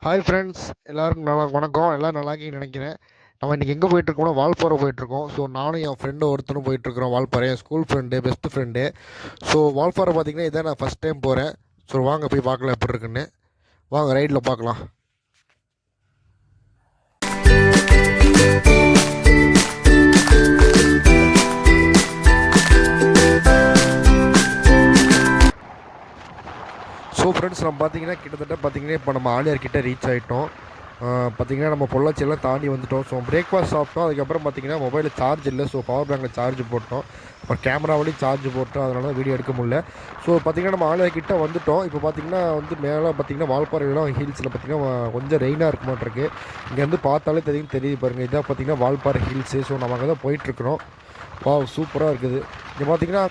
Hi friends, எல்லாருக்கும் வணக்கம். எல்லோரும் நல்லா இருக்கீங்கன்னு நினைக்கிறேன். நம்ம இன்றைக்கி எங்கே போயிட்டுருக்கோம்னா வால்பாறை போயிட்டுருக்கோம். ஸோ நானும் என் ஃப்ரெண்டு ஒருத்தரும் போயிட்டுருக்குறோம். வால்பாறை என் school friend, best friend. So Valparai பார்த்திங்கன்னா இதான் நான் ஃபஸ்ட் டைம் போகிறேன். ஸோ வாங்க போய் பார்க்கலாம் எப்படி இருக்குன்னு. வாங்க ரைடில் பார்க்கலாம். ஸோ ஃப்ரெண்ட்ஸ், நம்ம பார்த்திங்கன்னா கிட்டத்தட்ட பார்த்திங்கன்னா இப்போ நம்ம ஆலியார்கிட்ட ரீச் ஆகிட்டோம். பார்த்திங்கன்னா நம்ம பொள்ளாச்சியெல்லாம் தாண்டி வந்துவிட்டோம். ஸோ பிரேக்ஃபாஸ்ட் சாப்பிட்டோம். அதுக்கப்புறம் பார்த்திங்கன்னா மொபைலில் சார்ஜ் இல்லை. ஸோ பவர் பேங்கில் சார்ஜ் போட்டோம். அப்புறம் கேமராவிலையும் சார்ஜ் போட்டோம். அதனால தான் வீடியோ எடுக்க முடியல. ஸோ பார்த்திங்கன்னா நம்ம ஆலியார்கிட்ட வந்துவிட்டோம். இப்போ பார்த்திங்கன்னா மேலே பார்த்திங்கன்னா வால்பாறையெல்லாம் ஹில்ஸில் பார்த்திங்கன்னா கொஞ்சம் ரெயினாக இருக்க மாட்டிருக்கு. இங்கேருந்து பார்த்தாலே தெரியுது பாருங்கள். இதான் பார்த்திங்கன்னா வால்பாறை ஹில்ஸு. ஸோ நம்ம அங்கே தான் போயிட்டுருக்குறோம். சூப்பராக இருக்குது. இங்கே பார்த்திங்கன்னா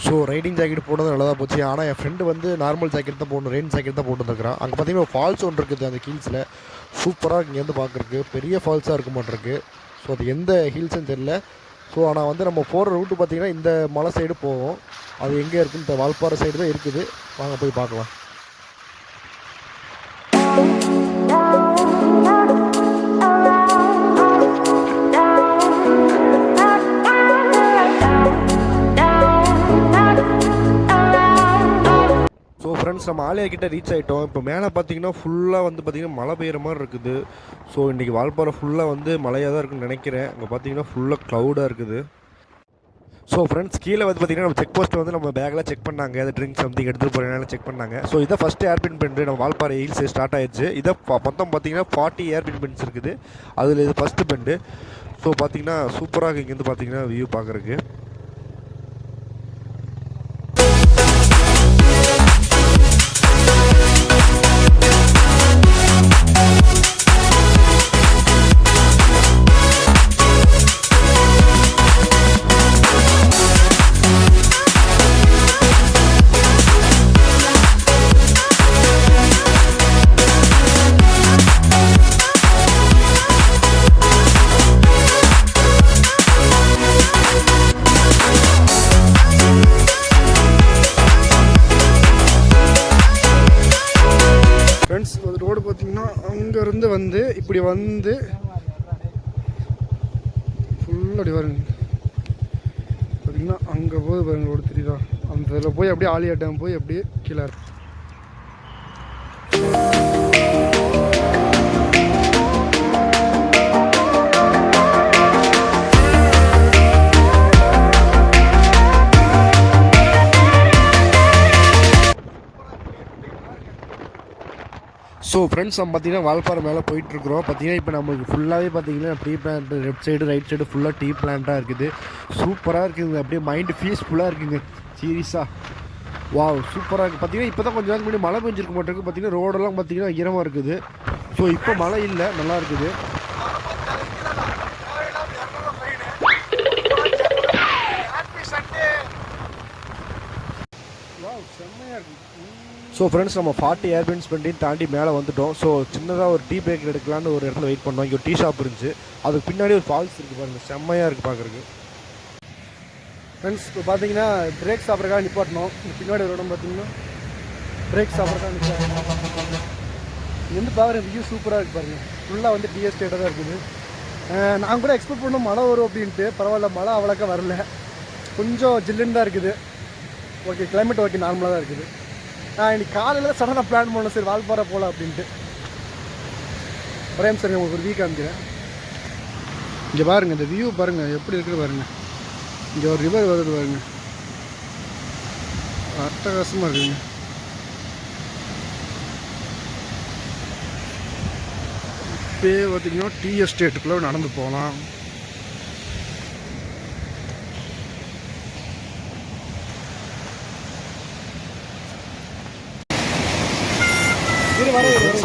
ஸோ ரைடிங் ஜாக்கெட் போட்டது நல்லா தான் போச்சு. ஆனால் என் ஃப்ரெண்டு வந்து நார்மல் ஜாக்கெட் தான் போடணும், ரெயின் ஜாக்கெட் தான் போட்டுருக்குறான். அங்கே பார்த்தீங்கன்னா ஃபால்ஸ் ஒன்று இருக்குது அந்த ஹில்ஸில். சூப்பராக இங்கேருந்து பார்க்குறக்கு பெரிய ஃபால்ஸாக இருக்க மாட்டிருக்கு. ஸோ அது எந்த ஹில்ஸ்ன்னு தெரில. ஸோ ஆனால் வந்து நம்ம போகிற ரூட்டு பார்த்திங்கன்னா இந்த மலை சைடு போவோம். அது எங்கே இருக்குன்னு இந்த வால்பாறை சைடு தான் இருக்குது. வாங்க போய் பார்க்கலாம். ஃப்ரெண்ட்ஸ், நம்ம ஆலியார்கிட்ட ரீச் ஆகிட்டோம். இப்போ மேலே பார்த்தீங்கன்னா ஃபுல்லாக வந்து பார்த்திங்கன்னா மழை பெய்கிற மாதிரி இருக்குது. ஸோ இன்றைக்கி வால்பாறை ஃபுல்லாக வந்து மழையாக தான் இருக்குன்னு நினைக்கிறேன். அங்கே பார்த்தீங்கன்னா ஃபுல்லாக க்ளவுடாக இருக்குது. ஸோ ஃப்ரெண்ட்ஸ், கீழே வந்து பார்த்திங்கன்னா நம்ம செக் போஸ்ட்டில் வந்து நம்ம பேக்கெலாம் செக் பண்ணாங்க. அது ட்ரிங்க் சம்திங் எடுத்துகிட்டு போகிறனால செக் பண்ணாங்க. ஸோ இதை ஃபஸ்ட்டு ஏர்பின் பெண்டு நம்ம வால்பாறை ஹில்ஸ் ஸ்டார்ட் ஆயிடுச்சு. இதை மொத்தம் பார்த்திங்கன்னா 40 ஏர்பின் பெண்ட்ஸ் இருக்குது. அதில் இது ஃபஸ்ட்டு பெண்டு. ஸோ பார்த்திங்கன்னா சூப்பராக இங்கேருந்து பார்த்திங்கன்னா வியூ பார்க்குறக்கு. ஒரு ரோடு பார்த்திங்கன்னா அங்கேருந்து வந்து இப்படி வந்து ஃபுல்லாக அப்படி வருங்க. பார்த்திங்கன்னா அங்கே போய் பாருங்க ரோடு தெரியுதா? அந்த இதில் போய் அப்படியே ஆலியா டேம் போய் அப்படியே கீழே. ஸோ ஃப்ரெண்ட்ஸ், நம்ம பார்த்திங்கன்னா வால்பாறை மேலே போயிட்டுருக்குறோம். பார்த்திங்கன்னா இப்போ நம்மளுக்கு ஃபுல்லாகவே பார்த்திங்கன்னா tea plant left side right side ஃபுல்லாக டீ பிளான்ட்டாக இருக்குது. சூப்பராக இருக்குதுங்க. அப்படியே மைண்டு பீஸ்ஃபுல்லாக இருக்குங்க. சீரியஸாக சூப்பராக இருக்குது. பார்த்திங்கன்னா இப்போ தான் கொஞ்சம் நேரம் முன்னாடி மழை பெஞ்சிருக்க மாட்டேருக்கு. பார்த்திங்கன்னா ரோடெல்லாம் பார்த்திங்கன்னா ஈரமாக இருக்குது. ஸோ இப்போ மழை இல்லை, நல்லா இருக்குது. செம்மையாக இருக்குது. ஸோ ஃப்ரெண்ட்ஸ், நம்ம 40 ஏர்பின்ஸ் பண்ணி தாண்டி மேலே வந்துவிட்டோம். ஸோ சின்னதாக ஒரு டீ பிரேக் எடுக்கலான்னு ஒரு இடத்துல வெயிட் பண்ணோம். இங்கே ஒரு டீ ஷாப் இருந்துச்சு. அதுக்கு பின்னாடி ஒரு ஃபால்ஸ் இருக்குது பாருங்கள். செம்மையாக இருக்குது பார்க்குறதுக்கு. ஃப்ரெண்ட்ஸ், இப்போ பார்த்தீங்கன்னா பிரேக் சாப்பிட்றதுக்காக நிப்பாட்டணும். பின்னாடி ஒரு இடம் பார்த்தீங்கன்னா பிரேக் சாப்பிட்றதுக்காக நிப்பாட்டணும். இங்கேருந்து பார்க்குற வியூ சூப்பராக இருக்குது பாருங்கள். ஃபுல்லாக வந்து டீ எஸ்டேட்டாக தான் இருக்குது. நான் கூட எக்ஸ்பெக்ட் பண்ணோம் மழை வரும் அப்படின்ட்டு. பரவாயில்ல, மழை அவ்வளோக்கா வரல. கொஞ்சம் ஜில்லுன்னு தான் இருக்குது. ஓகே, கிளைமேட் ஓகே, நார்மலாக தான் இருக்குது. இன்னைக்கு காலையில் சடனாக பிளான் பண்ணோம், சரி வால்பாறை போகலாம் அப்படின்ட்டு. ஒரே சரி, உங்களுக்கு ஒரு வீக் காமிக்கிறேன். இங்கே பாருங்கள், இந்த வியூ பாருங்கள் எப்படி இருக்குது பாருங்கள். இங்கே ஒரு ரிவர் வருது பாருங்கள். அட்டகாசமாக இருக்குங்க. இப்போயே பார்த்திங்கன்னா டீ எஸ்டேட்டுக்குள்ளே நடந்து போகலாம்.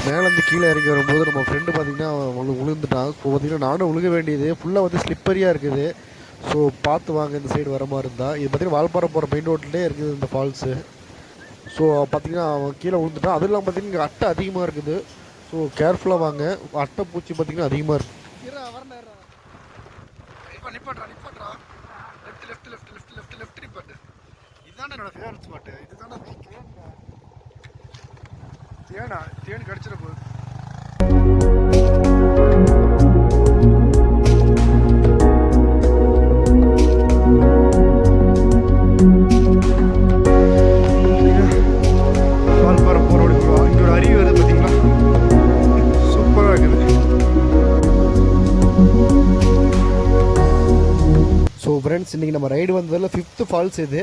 மேலேருந்து கீழே இறங்கி வரும்போது நம்ம ஃப்ரெண்டு பார்த்திங்கன்னா விழுந்துட்டான். ஸோ பார்த்திங்கன்னா நானும் விழுக வேண்டியது. ஃபுல்லாக வந்து ஸ்லிப்பரியாக இருக்குது. ஸோ பார்த்து வாங்க இந்த சைடு வர மாதிரி இருந்தால். இது பார்த்திங்கன்னா வால்பாறை போகிற மெயின் ரோட்லேயே இருக்குது இந்த ஃபால்ஸு. ஸோ பார்த்திங்கன்னா அவன் கீழே விழுந்துட்டான். அதுவும் இல்லாமல் பார்த்திங்கன்னா இங்கே அட்டை அதிகமாக இருக்குது. ஸோ கேர்ஃபுல்லாக வாங்க. அட்டை பூச்சி பார்த்திங்கன்னா அதிகமாக இருக்குது. இதுதான் என்னோட ஃபேவரட் ஸ்பாட்டு. இதுதான் தேன் கடிச்சிட போகுது. வால்பாறை போகிற வழி போகலாம். இங்கே ஒரு அருவி வருது பார்த்தீங்களா, சூப்பராக இருக்குது. ஸோ ஃப்ரெண்ட்ஸ், இன்றைக்கி நம்ம ரைடு வந்ததில் 5th ஃபால்ஸ் இது.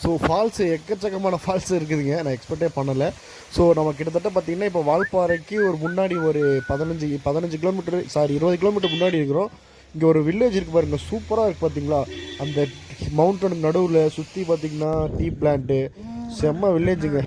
ஸோ ஃபால்ஸு எக்கச்சக்கமான ஃபால்ஸ் இருக்குதுங்க, நான் எக்ஸ்பெக்டே பண்ணலை. ஸோ நம்ம கிட்டத்தட்ட பார்த்திங்கன்னா இப்போ வால்பாறைக்கு ஒரு முன்னாடி ஒரு 15 கிலோமீட்டர் 20 கிலோமீட்டர் முன்னாடி இருக்கிறோம். இங்கே ஒரு வில்லேஜ் இருக்குது பாருங்கள், சூப்பராக இருக்குது பார்த்தீங்களா. அந்த மவுண்டனுக்கு நடுவில் சுற்றி பார்த்திங்கன்னா டீ பிளான்ட்டு, செம்ம வில்லேஜுங்க.